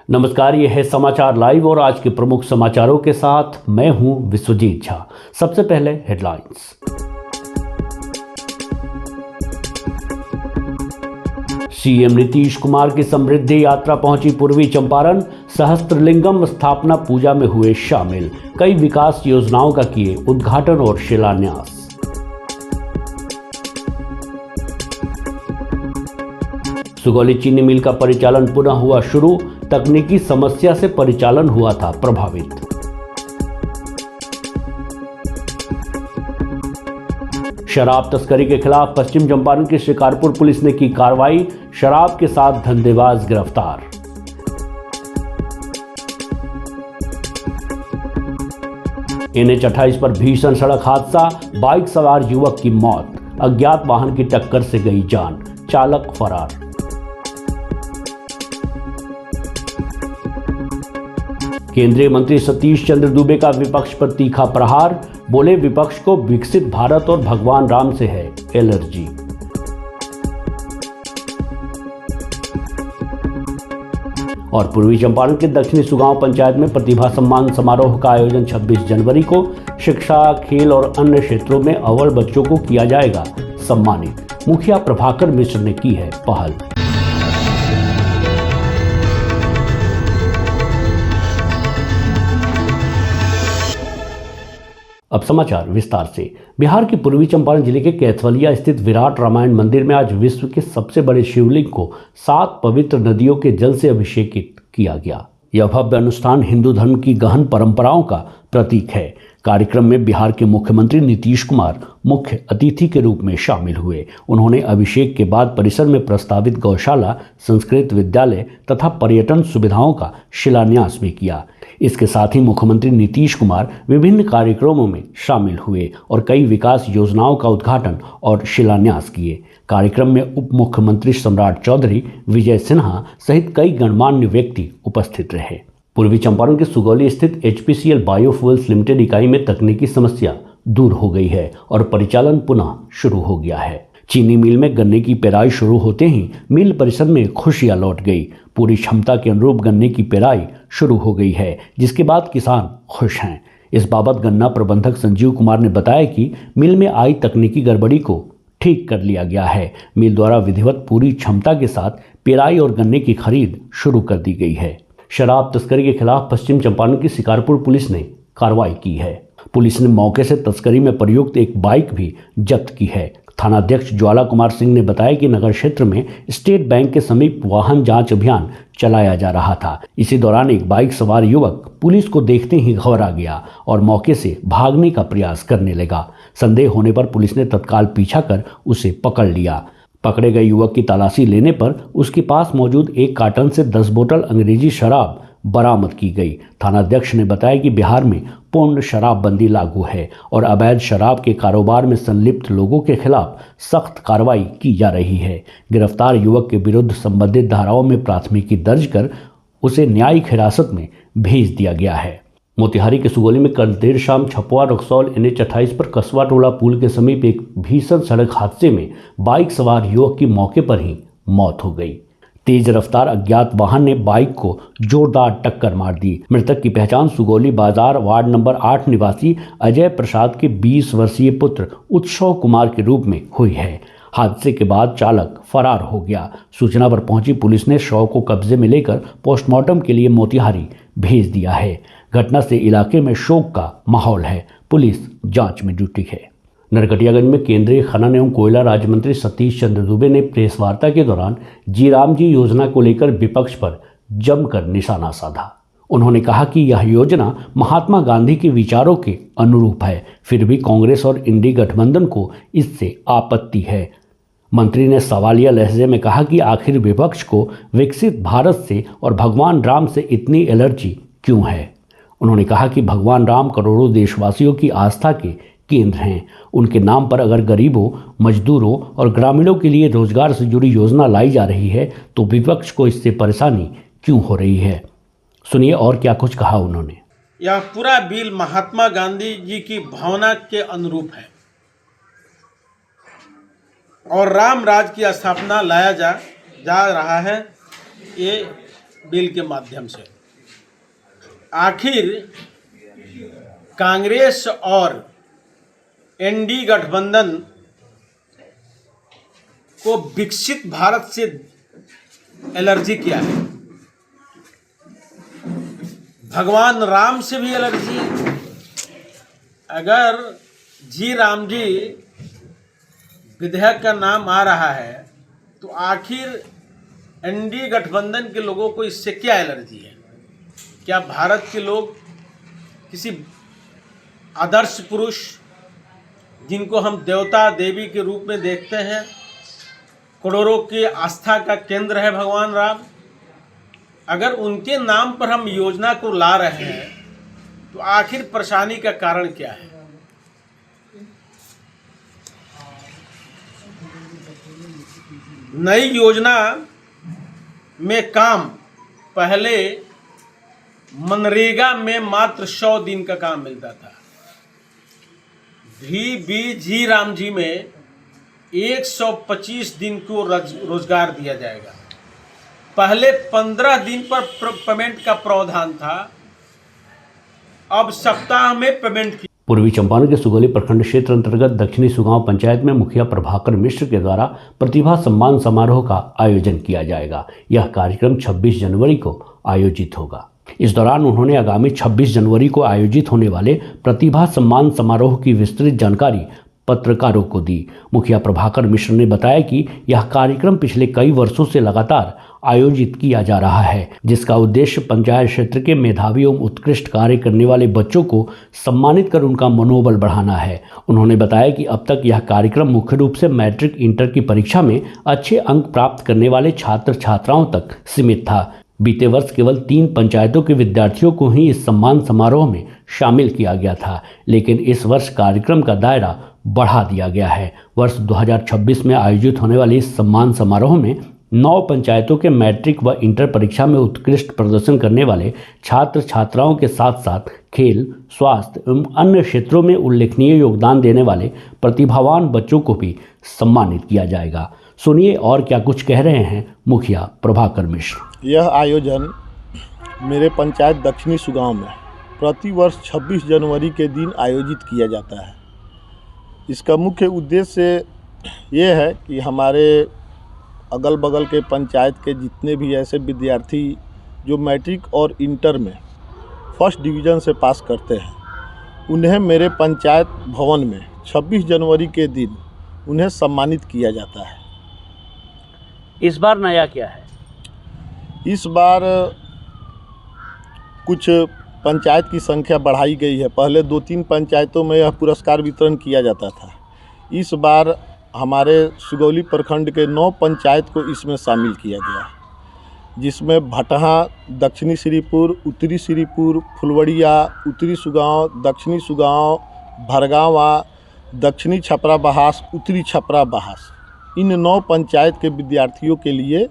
नमस्कार, ये है समाचार लाइव और आज के प्रमुख समाचारों के साथ मैं हूं विश्वजीत झा। सबसे पहले हेडलाइंस। सीएम नीतीश कुमार की समृद्धि यात्रा पहुंची पूर्वी चंपारण। सहस्त्रलिंगम स्थापना पूजा में हुए शामिल। कई विकास योजनाओं का किए उद्घाटन और शिलान्यास। सुगौली चीनी मिल का परिचालन पुनः हुआ शुरू। तकनीकी समस्या से परिचालन हुआ था प्रभावित। शराब तस्करी के खिलाफ पश्चिम चंपारण की शिकारपुर पुलिस ने की कार्रवाई। शराब के साथ धंधेबाज गिरफ्तार। NH 28 पर भीषण सड़क हादसा। बाइक सवार युवक की मौत। अज्ञात वाहन की टक्कर से गई जान। चालक फरार। केंद्रीय मंत्री सतीश चंद्र दूबे का विपक्ष पर तीखा प्रहार। बोले, विपक्ष को विकसित भारत और भगवान राम से है एलर्जी। और पूर्वी चंपारण के दक्षिणी सुगांव पंचायत में प्रतिभा सम्मान समारोह का आयोजन 26 जनवरी को। शिक्षा, खेल और अन्य क्षेत्रों में अव्वल बच्चों को किया जाएगा सम्मानित। मुखिया प्रभाकर मिश्र ने की है पहल। अब समाचार विस्तार से। बिहार के पूर्वी चंपारण जिले के कैथवलिया स्थित विराट रामायण मंदिर में आज विश्व के सबसे बड़े शिवलिंग को 7 पवित्र नदियों के जल से अभिषेकित किया गया। यह भव्य अनुष्ठान हिंदू धर्म की गहन परंपराओं का प्रतीक है। कार्यक्रम में बिहार के मुख्यमंत्री नीतीश कुमार मुख्य अतिथि के रूप में शामिल हुए। उन्होंने अभिषेक के बाद परिसर में प्रस्तावित गौशाला, संस्कृत विद्यालय तथा पर्यटन सुविधाओं का शिलान्यास भी किया। इसके साथ ही मुख्यमंत्री नीतीश कुमार विभिन्न कार्यक्रमों में शामिल हुए और कई विकास योजनाओं का उद्घाटन और शिलान्यास किए। कार्यक्रम में उप मुख्यमंत्री सम्राट चौधरी, विजय सिन्हा सहित कई गणमान्य व्यक्ति उपस्थित रहे। पूर्वी चंपारण के सुगौली स्थित HPCL बायोफ्यूल्स लिमिटेड इकाई में तकनीकी समस्या दूर हो गई है और परिचालन पुनः शुरू हो गया है। चीनी मिल में गन्ने की पेराई शुरू होते ही मिल परिसर में खुशियां लौट गई। पूरी क्षमता के अनुरूप गन्ने की पेराई शुरू हो गई है, जिसके बाद किसान खुश हैं। इस बाबत गन्ना प्रबंधक संजीव कुमार ने बताया कि मिल में आई तकनीकी गड़बड़ी को ठीक कर लिया गया है। मिल द्वारा विधिवत पूरी क्षमता के साथ पेराई और गन्ने की खरीद शुरू कर दी गई है। शराब तस्करी के खिलाफ पश्चिम चंपारण की शिकारपुर पुलिस ने कार्रवाई की है। पुलिस ने मौके से तस्करी में प्रयुक्त एक बाइक भी जब्त की है। थानाध्यक्ष ज्वाला कुमार सिंह ने बताया कि नगर क्षेत्र में स्टेट बैंक के समीप वाहन जांच अभियान चलाया जा रहा था। इसी दौरान एक बाइक सवार युवक पुलिस को देखते ही घबरा गया और मौके से भागने का प्रयास करने लगा। संदेह होने पर पुलिस ने तत्काल पीछा कर उसे पकड़ लिया। पकड़े गए युवक की तलाशी लेने पर उसके पास मौजूद 1 कार्टन से 10 बोतल अंग्रेजी शराब बरामद की गई। थानाध्यक्ष ने बताया कि बिहार में पूर्ण शराबबंदी लागू है और अवैध शराब के कारोबार में संलिप्त लोगों के खिलाफ सख्त कार्रवाई की जा रही है। गिरफ्तार युवक के विरुद्ध संबंधित धाराओं में प्राथमिकी दर्ज कर उसे न्यायिक हिरासत में भेज दिया गया है। मोतिहारी के सुगौली में कल देर शाम छपवा रक्सौल NH 28 पर कसवा टोला पुल के समीप एक भीषण सड़क हादसे में बाइक सवार युवक की मौके पर ही मौत हो गई। तेज रफ्तार अज्ञात वाहन ने बाइक को जोरदार टक्कर मार दी। मृतक की पहचान सुगौली बाजार वार्ड नंबर 8 निवासी अजय प्रसाद के 20 वर्षीय पुत्र उत्सव कुमार के रूप में हुई है। हादसे के बाद चालक फरार हो गया। सूचना पर पहुंची पुलिस ने शव को कब्जे में लेकर पोस्टमार्टम के लिए मोतिहारी भेज दिया है। घटना से इलाके में शोक का माहौल है। पुलिस जांच में जुटी है। नरकटियागंज में केंद्रीय खनन एवं कोयला राज्य मंत्री सतीश चंद्र दूबे ने प्रेस वार्ता के दौरान जी राम जी योजना को लेकर विपक्ष पर जमकर निशाना साधा। उन्होंने कहा कि यह योजना महात्मा गांधी के विचारों के अनुरूप है, फिर भी कांग्रेस और इंडी गठबंधन को इससे आपत्ति है। मंत्री ने सवालिया लहजे में कहा कि आखिर विपक्ष को विकसित भारत से और भगवान राम से इतनी एलर्जी क्यों है। उन्होंने कहा कि भगवान राम करोड़ों देशवासियों की आस्था के केंद्र हैं। उनके नाम पर अगर गरीबों, मजदूरों और ग्रामीणों के लिए रोजगार से जुड़ी योजना लाई जा रही है तो विपक्ष को इससे परेशानी क्यों हो रही है। सुनिए और क्या कुछ कहा उन्होंने। यह पूरा बिल महात्मा गांधी जी की भावना के अनुरूप है और राम राज की स्थापना लाया जा रहा है। ये बिल के माध्यम से। आखिर कांग्रेस और एनडी गठबंधन को विकसित भारत से एलर्जी क्या है? भगवान राम से भी एलर्जी है। अगर जी राम जी विधेयक का नाम आ रहा है तो आखिर एनडीए गठबंधन के लोगों को इससे क्या एलर्जी है? क्या भारत के लोग किसी आदर्श पुरुष जिनको हम देवता देवी के रूप में देखते हैं, करोड़ों की आस्था का केंद्र है भगवान राम, अगर उनके नाम पर हम योजना को ला रहे हैं तो आखिर परेशानी का कारण क्या है? नई योजना में काम पहले मनरेगा में मात्र 100 दिन का काम मिलता था। जी राम जी में 125 दिन को रोजगार दिया जाएगा। पहले 15 दिन पर पेमेंट का प्रावधान था, अब सप्ताह में पेमेंट की। पूर्वी चंपारण के सुगौली प्रखंड क्षेत्र अंतर्गत दक्षिणी सुगांव पंचायत में मुखिया प्रभाकर मिश्र के द्वारा प्रतिभा सम्मान समारोह का आयोजन किया जाएगा। यह कार्यक्रम 26 जनवरी को आयोजित होगा। इस दौरान उन्होंने आगामी 26 जनवरी को आयोजित होने वाले प्रतिभा सम्मान समारोह की विस्तृत जानकारी पत्रकारों को दी। मुखिया प्रभाकर मिश्र ने बताया कि यह कार्यक्रम पिछले कई वर्षों से लगातार आयोजित किया जा रहा है, जिसका उद्देश्य पंचायत क्षेत्र के मेधावी एवं उत्कृष्ट कार्य करने वाले बच्चों को सम्मानित कर उनका मनोबल बढ़ाना है। उन्होंने बताया कि अब तक यह कार्यक्रम मुख्य रूप से मैट्रिक इंटर की परीक्षा में अच्छे अंक प्राप्त करने वाले छात्र छात्राओं तक सीमित था। बीते वर्ष केवल 3 पंचायतों के विद्यार्थियों को ही इस सम्मान समारोह में शामिल किया गया था, लेकिन इस वर्ष कार्यक्रम का दायरा बढ़ा दिया गया है। वर्ष 2026 में आयोजित होने वाले इस सम्मान समारोह में 9 पंचायतों के मैट्रिक व इंटर परीक्षा में उत्कृष्ट प्रदर्शन करने वाले छात्र छात्राओं के साथ साथ खेल, स्वास्थ्य एवं अन्य क्षेत्रों में उल्लेखनीय योगदान देने वाले प्रतिभावान बच्चों को भी सम्मानित किया जाएगा। सुनिए और क्या कुछ कह रहे हैं मुखिया प्रभाकर मिश्र। यह आयोजन मेरे पंचायत दक्षिणी सुगांव में प्रति वर्ष 26 जनवरी के दिन आयोजित किया जाता है। इसका मुख्य उद्देश्य ये है कि हमारे अगल बगल के पंचायत के जितने भी ऐसे विद्यार्थी जो मैट्रिक और इंटर में फर्स्ट डिवीज़न से पास करते हैं, उन्हें मेरे पंचायत भवन में 26 जनवरी के दिन उन्हें सम्मानित किया जाता है। इस बार नया क्या है? इस बार कुछ पंचायत की संख्या बढ़ाई गई है। पहले 2-3 पंचायतों में यह पुरस्कार वितरण किया जाता था। इस बार हमारे सुगौली प्रखंड के 9 पंचायत को इसमें शामिल किया गया, जिसमें भटहा, दक्षिणी श्रीपुर, उत्तरी श्रीपुर, फुलवड़िया, उत्तरी सुगांव, दक्षिणी सुगांव, भरगावा, दक्षिणी छपरा बहास, उत्तरी छपरा बहास, इन 9 पंचायत के विद्यार्थियों के लिए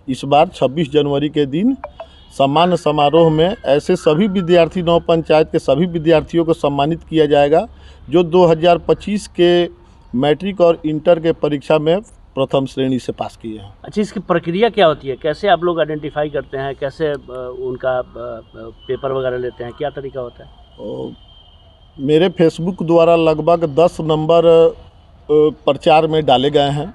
इस बार 26 जनवरी के दिन सम्मान समारोह में ऐसे सभी विद्यार्थी 9 पंचायत के सभी विद्यार्थियों को सम्मानित किया जाएगा जो 2025 के मैट्रिक और इंटर के परीक्षा में प्रथम श्रेणी से पास किए हैं। अच्छा, इसकी प्रक्रिया क्या होती है? कैसे आप लोग आइडेंटिफाई करते हैं? कैसे उनका पेपर वगैरह लेते हैं? क्या तरीका होता है? मेरे फेसबुक द्वारा लगभग 10 नंबर प्रचार में डाले गए हैं।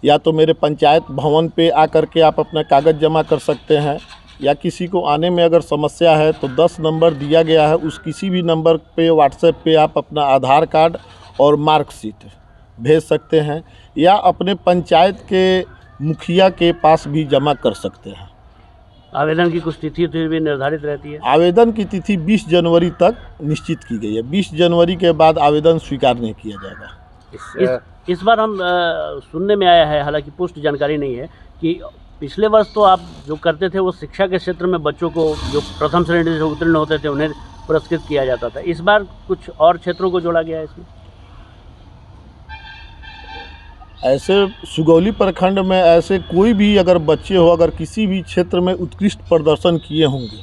या तो मेरे पंचायत भवन पे आकर के आप अपना कागज़ जमा कर सकते हैं, या किसी को आने में अगर समस्या है तो 10 नंबर दिया गया है, उस किसी भी नंबर पे व्हाट्सएप पे आप अपना आधार कार्ड और मार्कशीट भेज सकते हैं, या अपने पंचायत के मुखिया के पास भी जमा कर सकते हैं। आवेदन की कुछ तिथि भी निर्धारित रहती है? आवेदन की तिथि 20 जनवरी तक निश्चित की गई है। 20 जनवरी के बाद आवेदन स्वीकार नहीं किया जाएगा। इस बार हम सुनने में आया है, हालांकि पुष्ट जानकारी नहीं है, कि पिछले वर्ष तो आप जो करते थे वो शिक्षा के क्षेत्र में बच्चों को जो प्रथम श्रेणी से उत्तीर्ण होते थे उन्हें पुरस्कृत किया जाता था। इस बार कुछ और क्षेत्रों को जोड़ा गया है इसमें? ऐसे सुगौली प्रखंड में ऐसे कोई भी अगर बच्चे हो, अगर किसी भी क्षेत्र में उत्कृष्ट प्रदर्शन किए होंगे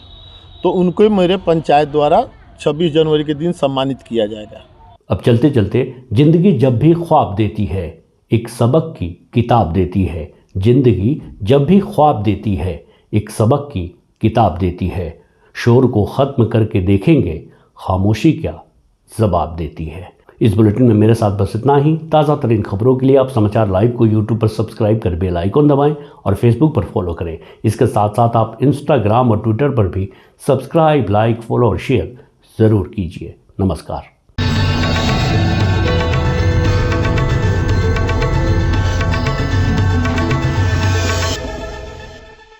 तो उनको मेरे पंचायत द्वारा 26 जनवरी के दिन सम्मानित किया जाएगा। अब चलते चलते जिंदगी जब भी ख्वाब देती है, एक सबक की किताब देती है। जिंदगी जब भी ख्वाब देती है, एक सबक की किताब देती है। शोर को ख़त्म करके देखेंगे, खामोशी क्या जवाब देती है। इस बुलेटिन में मेरे साथ बस इतना ही। ताज़ा तरीन खबरों के लिए आप समाचार लाइव को यूट्यूब पर सब्सक्राइब कर बेल आइकॉन दबाएं और फेसबुक पर फॉलो करें। इसके साथ साथ आप इंस्टाग्राम और ट्विटर पर भी सब्सक्राइब, लाइक, फॉलो और शेयर ज़रूर कीजिए। नमस्कार।